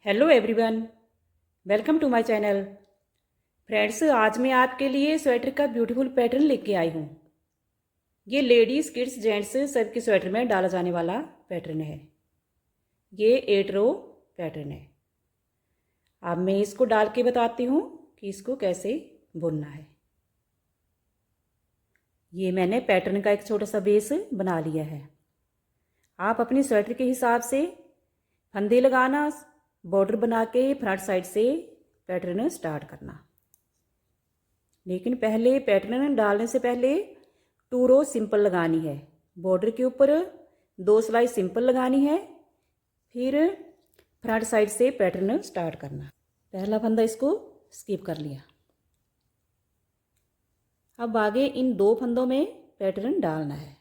Hello everyone, welcome to my channel. Friends, आज मैं आपके लिए स्वेटर का ब्यूटीफुल पैटर्न लेके आई हूँ। ये लेडीज़, किड्स, जेंट्स सबके स्वेटर में डाला जाने वाला पैटर्न है। ये 8 रो पैटर्न है। अब मैं इसको डाल के बताती हूँ कि इसको कैसे बुनना है। ये मैंने पैटर्न का एक छोटा सा बेस बना लिया है। आप अपनी स्वेटर के हिसाब से फंदे लगाना, बॉर्डर बना के फ्रंट साइड से पैटर्न स्टार्ट करना। लेकिन पहले पैटर्न डालने से पहले 2 रो सिंपल लगानी है। बॉर्डर के ऊपर 2 सिलाई सिंपल लगानी है, फिर फ्रंट साइड से पैटर्न स्टार्ट करना। पहला फंदा इसको स्किप कर लिया। अब आगे इन 2 फंदों में पैटर्न डालना है।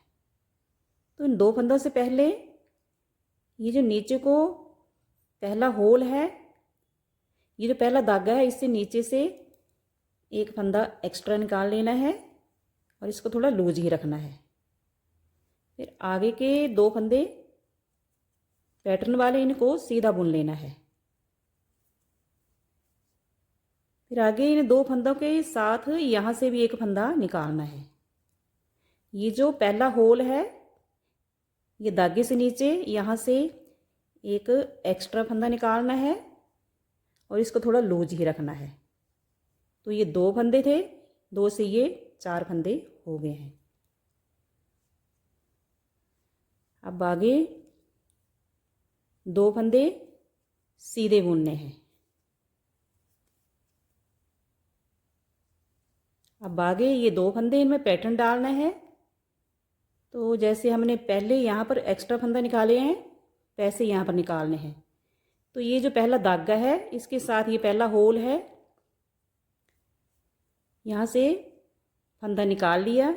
तो इन 2 फंदों से पहले ये जो नीचे को पहला होल है, ये जो पहला धागा है, इससे नीचे से एक फंदा एक्स्ट्रा निकाल लेना है और इसको थोड़ा लूज ही रखना है। फिर आगे के 2 फंदे पैटर्न वाले, इनको सीधा बुन लेना है। फिर आगे इन 2 फंदों के साथ यहाँ से भी एक फंदा निकालना है। ये जो पहला होल है, ये धागे से नीचे यहाँ से एक एक्स्ट्रा फंदा निकालना है और इसको थोड़ा लूज ही रखना है। तो ये 2 फंदे थे, 2 से ये 4 फंदे हो गए हैं। अब आगे 2 फंदे सीधे बुनने हैं। अब आगे ये 2 फंदे, इनमें पैटर्न डालना है। तो जैसे हमने पहले यहाँ पर एक्स्ट्रा फंदा निकाले हैं, वैसे यहाँ पर निकालने हैं। तो ये जो पहला धागा है, इसके साथ ये पहला होल है, यहाँ से फंदा निकाल लिया।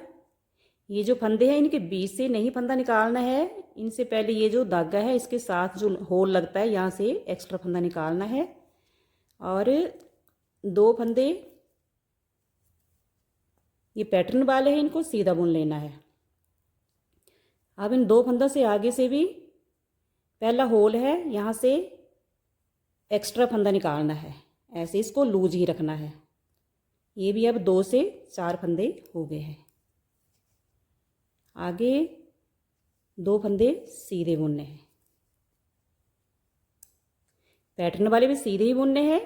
ये जो फंदे हैं, इनके बीच से नहीं फंदा निकालना है, इनसे पहले ये जो धागा है, इसके साथ जो होल लगता है, यहाँ से एक्स्ट्रा फंदा निकालना है। और 2 फंदे ये पैटर्न वाले हैं, इनको सीधा बुन लेना है। अब इन 2 फंदों से आगे से भी पहला होल है, यहाँ से एक्स्ट्रा फंदा निकालना है। ऐसे इसको लूज ही रखना है। ये भी अब 2 से 4 फंदे हो गए हैं। आगे 2 फंदे सीधे बुनने हैं। पैटर्न वाले भी सीधे ही बुनने हैं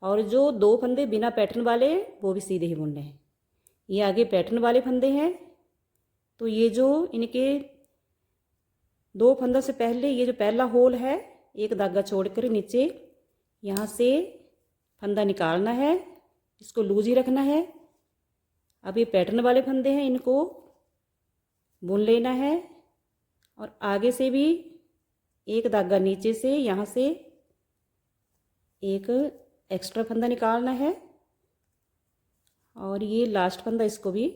और जो 2 फंदे बिना पैटर्न वाले वो भी सीधे ही बुनने हैं। ये आगे पैटर्न वाले फंदे हैं। तो ये जो इनके 2 फंदों से पहले ये जो पहला होल है, एक धागा छोड़कर नीचे यहाँ से फंदा निकालना है, इसको लूज ही रखना है। अब ये पैटर्न वाले फंदे हैं, इनको बुन लेना है और आगे से भी एक धागा नीचे से यहाँ से एक एक्स्ट्रा फंदा निकालना है और ये लास्ट फंदा, इसको भी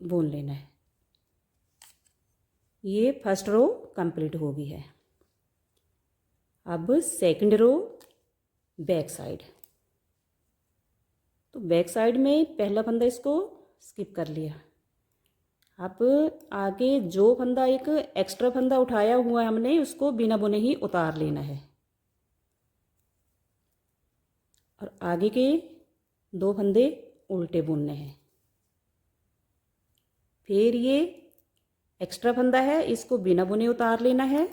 बुन लेना है। ये फर्स्ट रो कंप्लीट हो गई है। अब सेकंड रो बैक साइड। तो बैक साइड में पहला फंदा इसको स्किप कर लिया। अब आगे जो फंदा एक एक्स्ट्रा फंदा उठाया हुआ है हमने, उसको बिना बुने ही उतार लेना है और आगे के 2 फंदे उल्टे बुनने हैं। फिर ये एक्स्ट्रा फंदा है, इसको बिना बुने उतार लेना है।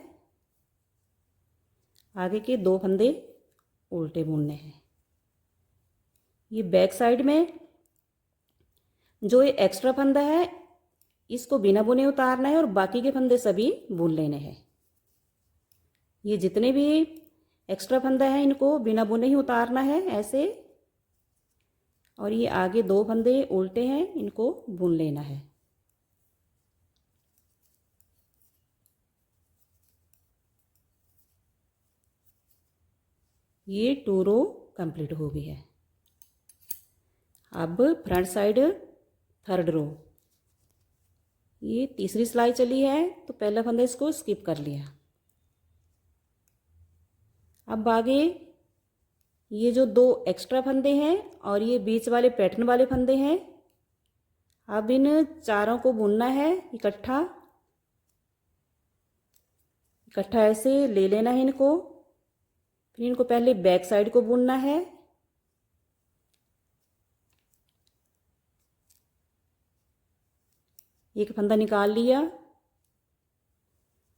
आगे के 2 फंदे उल्टे बुनने हैं। ये बैक साइड में जो ये एक्स्ट्रा फंदा है, इसको बिना बुने उतारना है और बाकी के फंदे सभी बुन लेने हैं। ये जितने भी एक्स्ट्रा फंदा है, इनको बिना बुने ही उतारना है ऐसे। और ये आगे 2 फंदे उल्टे हैं, इनको बुन लेना है। ये 2 रो कंप्लीट हो गई है। अब फ्रंट साइड थर्ड रो। ये तीसरी सिलाई चली है, तो पहला फंदा इसको स्किप कर लिया। अब आगे ये जो 2 एक्स्ट्रा फंदे हैं और ये बीच वाले पैटर्न वाले फंदे हैं, अब इन चारों को बुनना है इकट्ठा। ऐसे ले लेना है इनको फिर इनको पहले बैक साइड को बुनना है। एक फंदा निकाल लिया,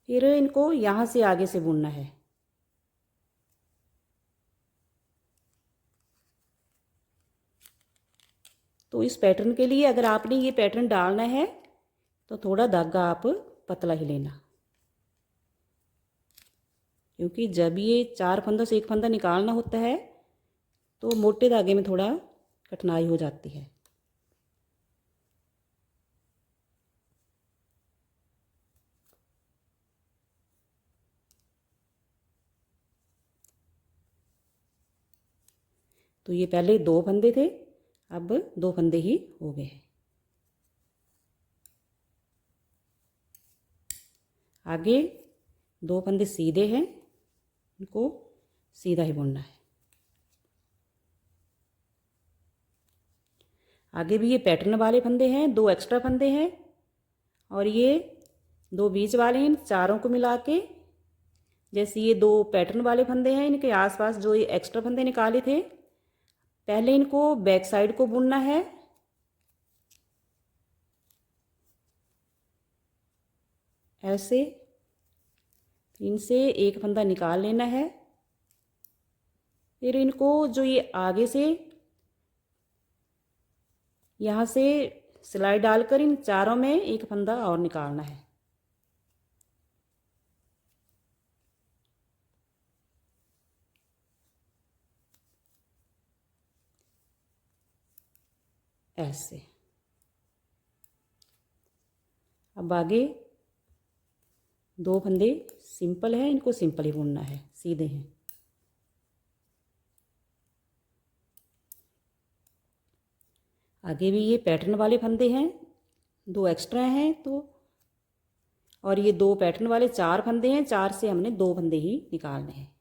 फिर इनको यहाँ से आगे से बुनना है। तो इस पैटर्न के लिए अगर आपने ये पैटर्न डालना है तो थोड़ा धागा आप पतला ही लेना, क्योंकि जब ये 4 फंदों से एक फंदा निकालना होता है तो मोटे धागे में थोड़ा कठिनाई हो जाती है। तो ये पहले 2 फंदे थे, अब 2 फंदे ही हो गए हैं। आगे 2 फंदे सीधे हैं, इनको सीधा ही बुनना है। आगे भी ये पैटर्न वाले फंदे हैं, 2 एक्स्ट्रा फंदे हैं, और ये 2 बीच वाले हैं। इन चारों को मिला के, जैसे ये 2 पैटर्न वाले फंदे हैं, इनके आसपास जो ये एक्स्ट्रा फंदे निकाले थे, पहले इनको बैक साइड को बुनना है। ऐसे इनसे एक फंदा निकाल लेना है। फिर इनको जो ये आगे से यहाँ से सिलाई डालकर इन चारों में एक फंदा और निकालना है। ऐसे। अब आगे 2 फंदे सिंपल है, इनको सिंपल ही बुनना है, सीधे हैं। आगे भी ये पैटर्न वाले फंदे हैं, 2 एक्स्ट्रा हैं, तो और ये 2 पैटर्न वाले 4 फंदे हैं, 4 से हमने 2 फंदे ही निकालने हैं।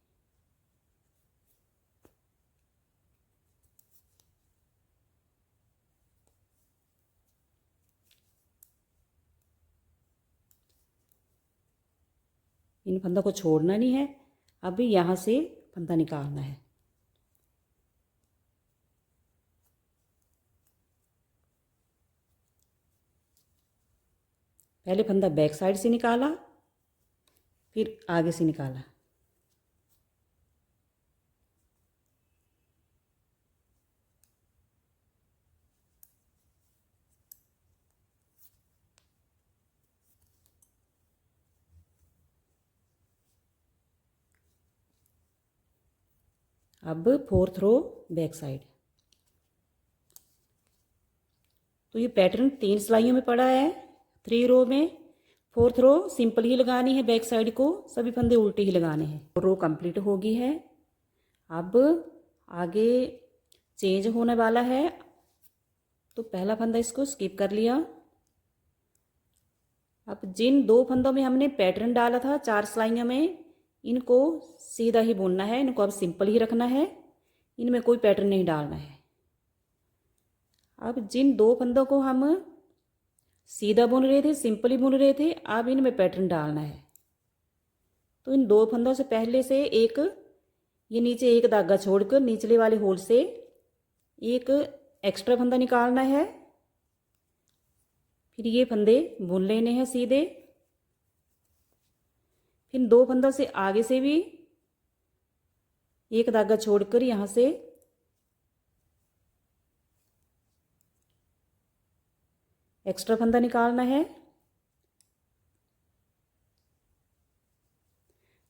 इन फंदों को छोड़ना नहीं है। अब यहाँ से फंदा निकालना है। पहले फंदा बैक साइड से निकाला, फिर आगे से निकाला। अब 4th रो बैक साइड। तो ये पैटर्न 3 सिलाइयों में पड़ा है, 3 रो में। 4th रो सिंपल ही लगानी है, बैक साइड को सभी फंदे उल्टे ही लगाने हैं। रो कंप्लीट होगी है। अब आगे चेंज होने वाला है, तो पहला फंदा इसको स्किप कर लिया। अब जिन 2 फंदों में हमने पैटर्न डाला था 4 सिलाइयों में, इनको सीधा ही बुनना है। इनको अब सिंपल ही रखना है, इनमें कोई पैटर्न नहीं डालना है। अब जिन 2 फंदों को हम सीधा बुन रहे थे, सिंपल ही बुन रहे थे, अब इनमें पैटर्न डालना है। तो इन 2 फंदों से पहले से एक ये नीचे एक धागा छोड़कर निचले वाले होल से एक एक्स्ट्रा फंदा निकालना है। फिर ये फंदे बुन लेने हैं सीधे। फिर 2 फंदों से आगे से भी एक धागा छोड़कर यहाँ से एक्स्ट्रा फंदा निकालना है।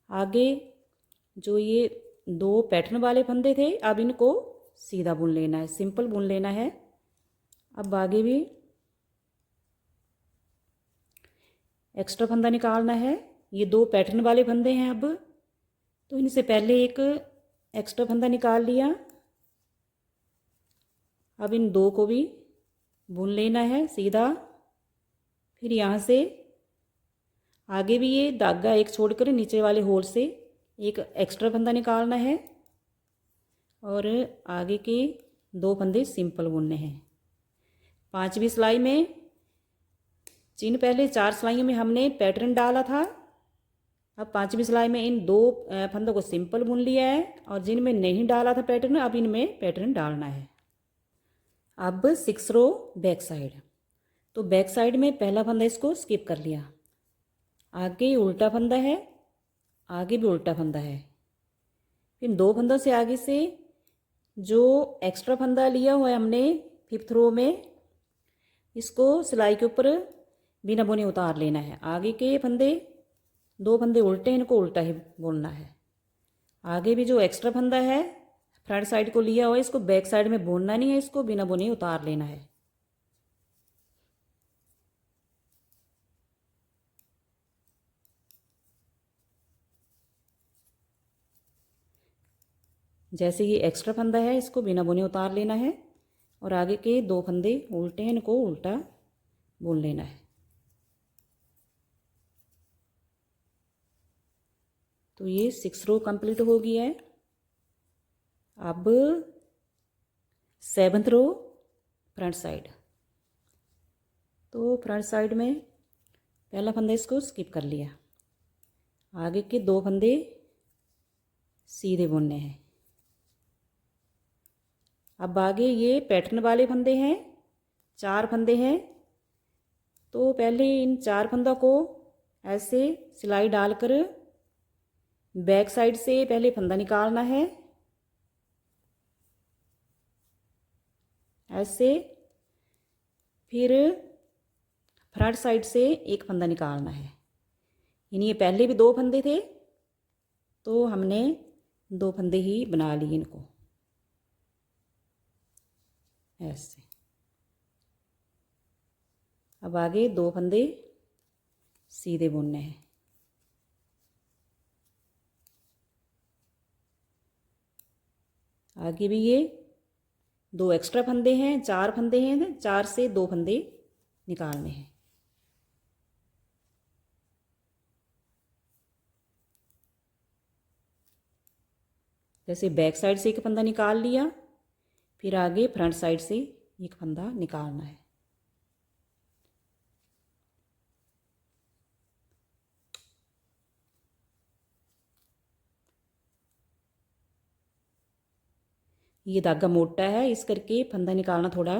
आगे जो ये 2 पैटर्न वाले फंदे थे, अब इनको सीधा बुन लेना है, सिंपल बुन लेना है। अब आगे भी एक्स्ट्रा फंदा निकालना है। ये 2 पैटर्न वाले फंदे हैं। अब तो इनसे पहले एक एक्स्ट्रा फंदा निकाल लिया। अब इन 2 को भी बुन लेना है सीधा। फिर यहाँ से आगे भी ये धागा एक छोड़कर नीचे वाले होल से एक एक्स्ट्रा फंदा निकालना है, और आगे के 2 फंदे सिंपल बुनने हैं। 5वीं सिलाई में जिन पहले 4 सिलाइयों में हमने पैटर्न डाला था, अब 5वीं सिलाई में इन 2 फंदों को सिंपल बुन लिया है और जिनमें नहीं डाला था पैटर्न अब इनमें पैटर्न डालना है। अब 6 रो बैक साइड, तो बैक साइड में पहला फंदा इसको स्किप कर लिया, आगे उल्टा फंदा है, आगे भी उल्टा फंदा है। फिर 2 फंदों से आगे से जो एक्स्ट्रा फंदा लिया हुआ है हमने 5th रो में, इसको सिलाई के ऊपर बिना बुने उतार लेना है। आगे के फंदे 2 फंदे उल्टे, इनको उल्टा ही बुनना है। आगे भी जो एक्स्ट्रा फंदा है फ्रंट साइड को लिया हुआ है, इसको बैक साइड में बुनना नहीं है, इसको बिना बुने उतार लेना है। जैसे ये एक्स्ट्रा फंदा है इसको बिना बुने उतार लेना है और आगे के 2 फंदे उल्टे हैं, इनको उल्टा बुन लेना है। तो ये 6 रो कंप्लीट हो गई है। अब 7th रो फ्रंट साइड, तो फ्रंट साइड में पहला फंदा इसको स्किप कर लिया, आगे के 2 फंदे सीधे बुनने हैं। अब आगे ये पैटर्न वाले फंदे हैं, 4 फंदे हैं, तो पहले इन 4 फंदों को ऐसे सिलाई डालकर बैक साइड से पहले फंदा निकालना है, ऐसे, फिर फ्रंट साइड से एक फंदा निकालना है। यानी ये पहले भी 2 फंदे थे, तो हमने 2 फंदे ही बना लिए इनको ऐसे। अब आगे 2 फंदे सीधे बुनने हैं। आगे भी ये 2 एक्स्ट्रा फंदे हैं, 4 फंदे हैं, 4 से 2 फंदे निकालने हैं। जैसे बैक साइड से एक फंदा निकाल लिया, फिर आगे फ्रंट साइड से एक फंदा निकालना है। ये धागा मोटा है, इस करके फंदा निकालना थोड़ा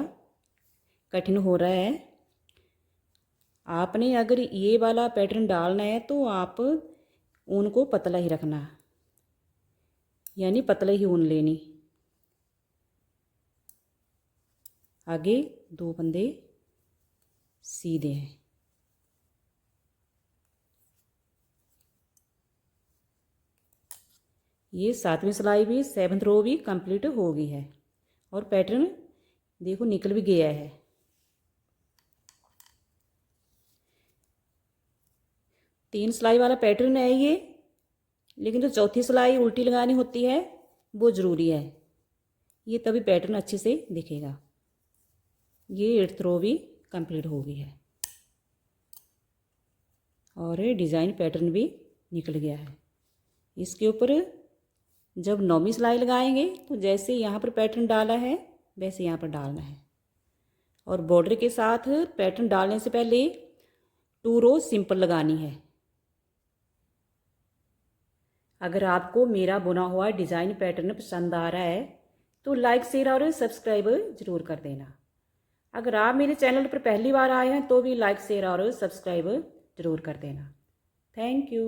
कठिन हो रहा है। आपने अगर ये वाला पैटर्न डालना है तो आप ऊन को पतला ही रखना, यानी पतला ही ऊन लेनी। आगे 2 फंदे सीधे हैं। ये 7वीं सिलाई भी 7th रो भी कंप्लीट हो गई है और पैटर्न देखो निकल भी गया है। तीन सिलाई वाला पैटर्न है ये, लेकिन जो चौथी सिलाई उल्टी लगानी होती है वो ज़रूरी है, ये तभी पैटर्न अच्छे से दिखेगा। ये 8th रो भी कंप्लीट हो गई है और डिज़ाइन पैटर्न भी निकल गया है। इसके ऊपर जब 9वीं सिलाई लगाएंगे तो जैसे यहाँ पर पैटर्न डाला है वैसे यहाँ पर डालना है और बॉर्डर के साथ पैटर्न डालने से पहले 2 रो सिंपल लगानी है। अगर आपको मेरा बुना हुआ डिज़ाइन पैटर्न पसंद आ रहा है तो लाइक शेयर और सब्सक्राइब ज़रूर कर देना। अगर आप मेरे चैनल पर पहली बार आए हैं तो भी लाइक शेयर और सब्सक्राइब ज़रूर कर देना। Thank you.